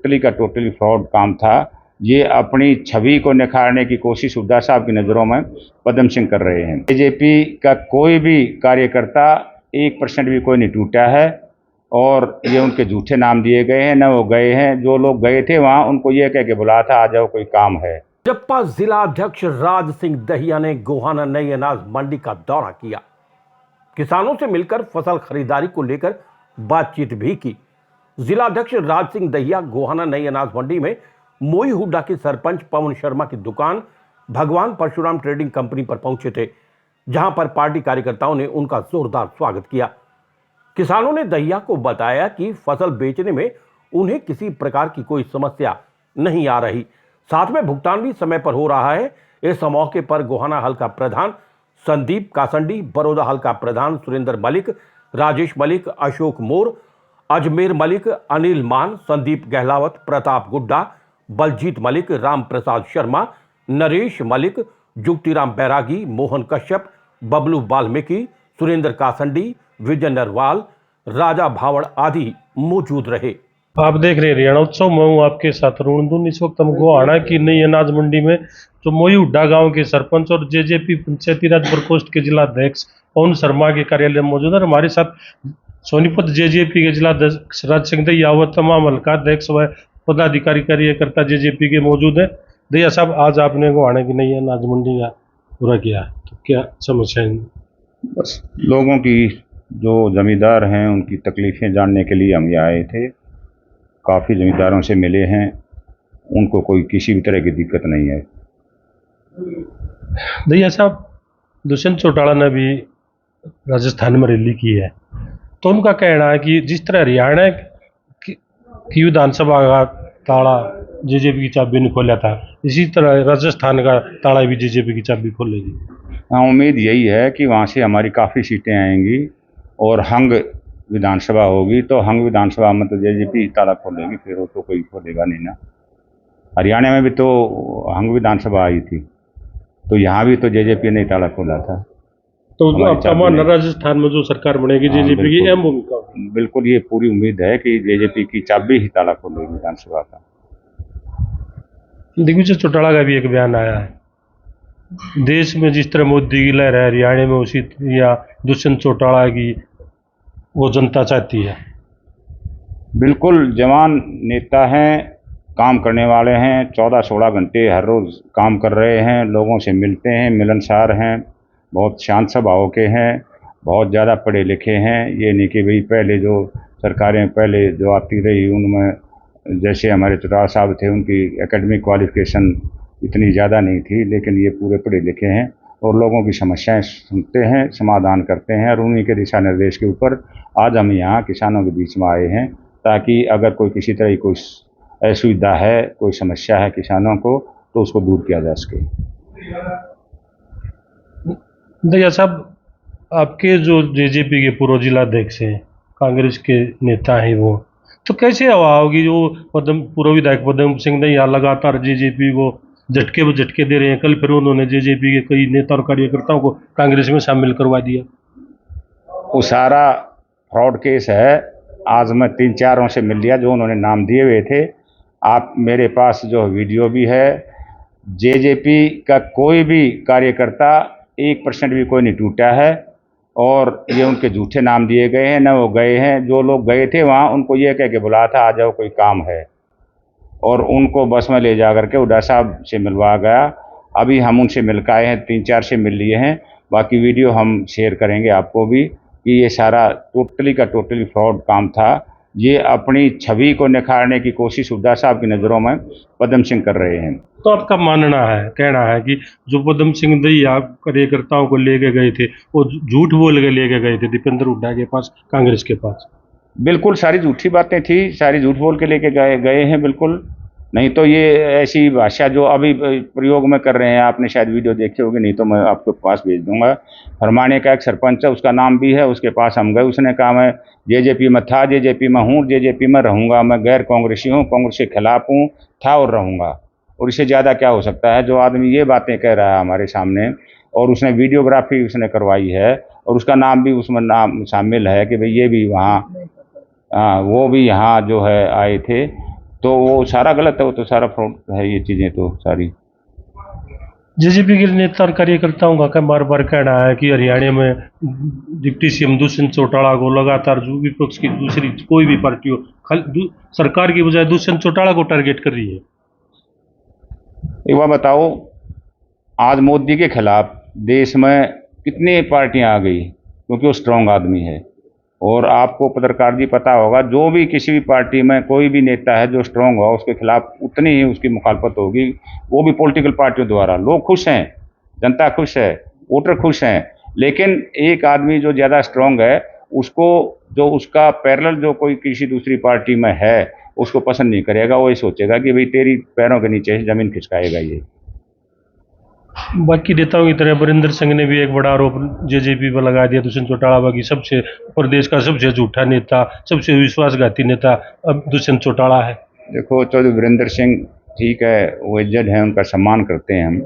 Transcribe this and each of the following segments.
Totally का totally fraud काम था। ये अपनी छवि को निखारने की कोशिश हुड्डा साहब की नज़रों में पद्म सिंह कर रहे हैं। बीजेपी का कोई भी कार्यकर्ता 1% भी कोई नहीं टूटा है और ये उनके झूठे नाम दिए गए हैं, न वो गए हैं। जो लोग गए थे वहाँ उनको ये कह के बुलाया था आ जाओ कोई काम है। जपा जिला अध्यक्ष राज सिंह दहिया ने गोहाना नई अनाज मंडी का दौरा किया। किसानों से मिलकर फसल खरीदारी को लेकर बातचीत भी की। जिला अध्यक्ष राज सिंह दहिया गोहाना नई अनाज मंडी में मोई हुड्डा के सरपंच पवन शर्मा की दुकान भगवान परशुराम ट्रेडिंग कंपनी पर पहुंचे थे, जहां पर पार्टी कार्यकर्ताओं ने उनका जोरदार स्वागत किया। किसानों ने दहिया को बताया कि फसल बेचने में उन्हें किसी प्रकार की कोई समस्या नहीं आ रही, साथ में भुगतान भी समय पर हो रहा है। इस मौके पर गोहाना हल्का प्रधान संदीप कासंडी, बड़ौदा हल्का प्रधान सुरेंद्र मलिक, राजेश मलिक, अशोक मोर, अजमेर मलिक, अनिल मान, संदीप गहलावत, प्रताप गुड्डा, बलजीत मलिक, राम प्रसाद शर्मा, नरेश मलिक, जुक्तिराम बैरागी, मोहन कश्यप, बबलू वाल्मीकि, सुरेंद्र कासंडी, विजय नरवाल, राजा भावड़ आदि मौजूद रहे। आप देख रहे हैं हरियाणा उत्सव। मैं हूँ आपके साथ रुणदून। इस वक्त हम गोहाना की नई अनाज मंडी में जो मोई हुड्डा गांव के सरपंच और जेजेपी पंचायती राज प्रकोष्ठ के जिला अध्यक्ष पवन शर्मा के कार्यालय में मौजूद है। हमारे साथ सोनीपत जेजेपी के जिला अध्यक्ष राज सिंह दहिया व तमाम हल्का अध्यक्ष व पदाधिकारी कार्यकर्ता जेजेपी के मौजूद है। दहिया साहब, आज आपने गोहाना की नई अनाज मंडी का पूरा किया, तो क्या समस्या है? बस लोगों की जो जमींदार हैं उनकी तकलीफ़ें जानने के लिए हम यहाँ आए थे। काफ़ी जमींदारों से मिले हैं, उनको कोई किसी भी तरह की दिक्कत नहीं है। दहिया साहब, दुष्यंत चौटाला ने भी राजस्थान में रैली की है, तो उनका कहना है कि जिस तरह हरियाणा की विधानसभा का ताला जेजेपी की चाबी ने खोला था, इसी तरह राजस्थान का ताला भी जेजेपी की चाबी खोलेगी। हाँ, उम्मीद यही है कि वहाँ से हमारी काफ़ी सीटें आएंगी और हंग विधानसभा होगी, तो हंग विधानसभा में तो जेजेपी ताला खोलेगी, फिर वो तो कोई खोलेगा नहीं ना। हरियाणा में भी तो हंग विधानसभा आई थी, तो यहाँ भी तो जेजेपी ने ताला खोला था। तो हमारा राजस्थान में जो सरकार बनेगी जेजेपी की अहम भूमिका होगी। बिल्कुल, ये पूरी उम्मीद है कि जेजेपी की चाबी ही ताला खोलेगी विधानसभा का। दिग्विजय चौटाला का भी एक बयान आया है, देश में जिस तरह मोदी की लहर है, हरियाणा में उसी या दुष्यंत चौटाला की वो जनता चाहती है। बिल्कुल, जवान नेता हैं, काम करने वाले हैं, 14-16 घंटे हर रोज़ काम कर रहे हैं, लोगों से मिलते हैं, मिलनसार हैं, बहुत शांत स्वभाव के हैं, बहुत ज़्यादा पढ़े लिखे हैं। ये नहीं कि भाई पहले जो सरकारें पहले जो आती रही उनमें जैसे हमारे चौटाला साहब थे, उनकी एकेडमिक क्वालिफिकेशन इतनी ज़्यादा नहीं थी, लेकिन ये पूरे पढ़े लिखे हैं और लोगों की समस्याएं सुनते हैं, समाधान करते हैं। और उन्हीं के दिशा निर्देश के ऊपर आज हम यहाँ किसानों के बीच में आए हैं, ताकि अगर कोई किसी तरह की कोई असुविधा है, कोई समस्या है किसानों को, तो उसको दूर किया जा सके। दहिया साहब, आपके जो जेजेपी के पूर्व जिला अध्यक्ष हैं, कांग्रेस के नेता हैं, वो तो कैसे हवा होगी जो पूर्व विधायक पद्म सिंह दहिया लगातार जेजेपी को झटके दे रहे हैं। कल फिर उन्होंने जेजेपी के कई नेता और कार्यकर्ताओं को कांग्रेस में शामिल करवा दिया। वो सारा फ्रॉड केस है। आज मैं 3-4 से मिल लिया जो उन्होंने नाम दिए हुए थे। आप मेरे पास जो वीडियो भी है, जेजेपी का कोई भी कार्यकर्ता 1% भी कोई नहीं टूटा है और ये उनके झूठे नाम दिए गए हैं, न वो गए हैं। जो लोग गए थे वहाँ उनको ये कह के बुलाया था आ जाओ कोई काम है, और उनको बस में ले जा करके हुड्डा साहब से मिलवा गया। अभी हम उनसे मिल के आए हैं, 3-4 से मिल लिए हैं। बाकी वीडियो हम शेयर करेंगे आपको भी कि ये सारा टोटली का टोटली फ्रॉड काम था। ये अपनी छवि को निखारने की कोशिश हुड्डा साहब की नज़रों में पद्म सिंह कर रहे हैं। तो आपका मानना है, कहना है कि जो पद्म सिंह दहिया कार्यकर्ताओं को लेके गए थे, वो झूठ बोल के लेके गए थे दीपेंद्र हुड्डा के पास, कांग्रेस के पास? बिल्कुल, सारी झूठी बातें थी, सारी झूठ बोल के लेके गए हैं। बिल्कुल नहीं तो ये ऐसी भाषा जो अभी प्रयोग में कर रहे हैं, आपने शायद वीडियो देखे होगी, नहीं तो मैं आपके पास भेज दूंगा। फरमाने का एक सरपंच है, उसका नाम भी है, उसके पास हम गए। उसने कहा मैं जेजेपी में था, जेजेपी में हूँ, जेजेपी में रहूँगा, मैं गैर कांग्रेसी हूँ, कांग्रेस के खिलाफ हूँ, था और रहूँगा। और इससे ज़्यादा क्या हो सकता है? जो आदमी ये बातें कह रहा है हमारे सामने, और उसने वीडियोग्राफी उसने करवाई है और उसका नाम भी उसमें शामिल है कि भाई ये भी वहाँ वो भी यहाँ जो है आए थे। तो वो सारा गलत है, वो तो सारा फ्रॉड है, ये चीज़ें तो सारी। जेजेपी के नेता और कार्यकर्ताओं का बार बार कहना है कि हरियाणा में डिप्टी सीएम दुष्यंत चौटाला को लगातार जो विपक्ष की दूसरी कोई भी पार्टी हो सरकार की बजाय दुष्यंत चौटाला को टारगेट कर रही है। एक बार बताओ, आज मोदी के खिलाफ देश में कितनी पार्टियां आ गई, क्योंकि वो स्ट्रांग आदमी है। और आपको पत्रकार जी पता होगा, जो भी किसी भी पार्टी में कोई भी नेता है जो स्ट्रांग हो, उसके खिलाफ उतनी ही उसकी मुखालफत होगी, वो भी पॉलिटिकल पार्टियों द्वारा। लोग खुश हैं, जनता खुश है, वोटर खुश हैं, लेकिन एक आदमी जो ज़्यादा स्ट्रांग है, उसको जो उसका पैरेलल जो कोई किसी दूसरी पार्टी में है, उसको पसंद नहीं करेगा। वो ये सोचेगा कि भाई तेरी पैरों के नीचे से ज़मीन खिसकाएगा ये। बाकी नेताओं की तरह वरिंदर सिंह ने भी एक बड़ा आरोप जेजेपी पर लगा दिया। दुष्यंत चौटाला की सबसे प्रदेश का सबसे झूठा नेता, सबसे विश्वासघाती नेता अब दुष्यंत चौटाला है। देखो, चौधरी वीरेंद्र सिंह ठीक है, वो एजेड हैं, उनका सम्मान करते हैं हम,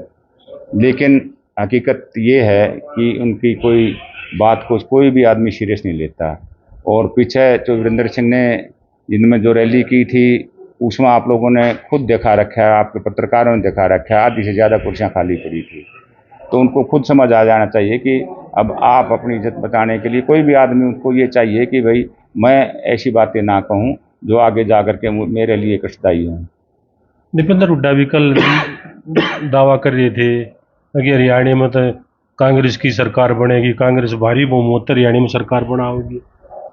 लेकिन हकीकत ये है कि उनकी कोई बात को कोई भी आदमी सीरियस नहीं लेता। और पीछे चौधरी वीरेंद्र सिंह ने जिनमें जो रैली की थी, उसमें आप लोगों ने खुद देखा रखा है, आपके पत्रकारों ने देखा रखा है, आधी से ज़्यादा कुर्सियाँ खाली पड़ी थी। तो उनको खुद समझ आ जाना चाहिए कि अब आप अपनी इज्जत बचाने के लिए, कोई भी आदमी उनको ये चाहिए कि भाई मैं ऐसी बातें ना कहूँ जो आगे जा कर के मेरे लिए कष्टदायी हों। दीपेंद्र हुड्डा भी कल दावा कर रहे थे कि हरियाणा में तो कांग्रेस की सरकार बनेगी, कांग्रेस भारी बहुमत हरियाणा में सरकार बनाओगी।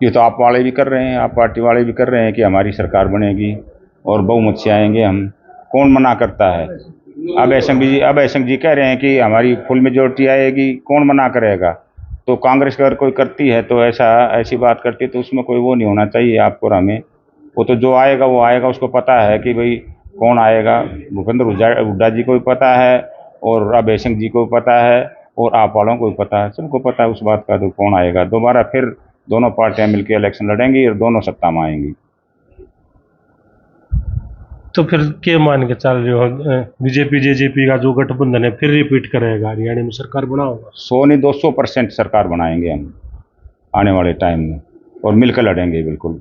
ये तो आप वाले भी कर रहे हैं, आप पार्टी वाले भी कर रहे हैं कि हमारी सरकार बनेगी और बहुमत से आएंगे हम। कौन मना करता है? अब ऐसंग जी कह रहे हैं कि हमारी फुल मेजोरिटी आएगी, कौन मना करेगा? तो कांग्रेस अगर कोई करती है तो ऐसी बात करती है, तो उसमें कोई वो नहीं होना चाहिए आपको और हमें। वो तो जो आएगा वो आएगा, उसको पता है कि भाई कौन आएगा। भूपेंद्र हुड्डा जी को भी पता है, और अब ऐसंग जी को भी पता है, और आप वालों को भी पता है, सबको पता है उस बात का, तो कौन आएगा। दोबारा फिर दोनों पार्टियां मिलकर इलेक्शन लड़ेंगी और दोनों सत्ता में आएंगी। तो फिर क्या मान के चल रहे हो, बीजेपी जेजेपी का जो गठबंधन है फिर रिपीट करेगा, हरियाणा में सरकार बनाओगा? 100 नहीं 200% सरकार बनाएंगे हम आने वाले टाइम में, और मिलकर लड़ेंगे बिल्कुल।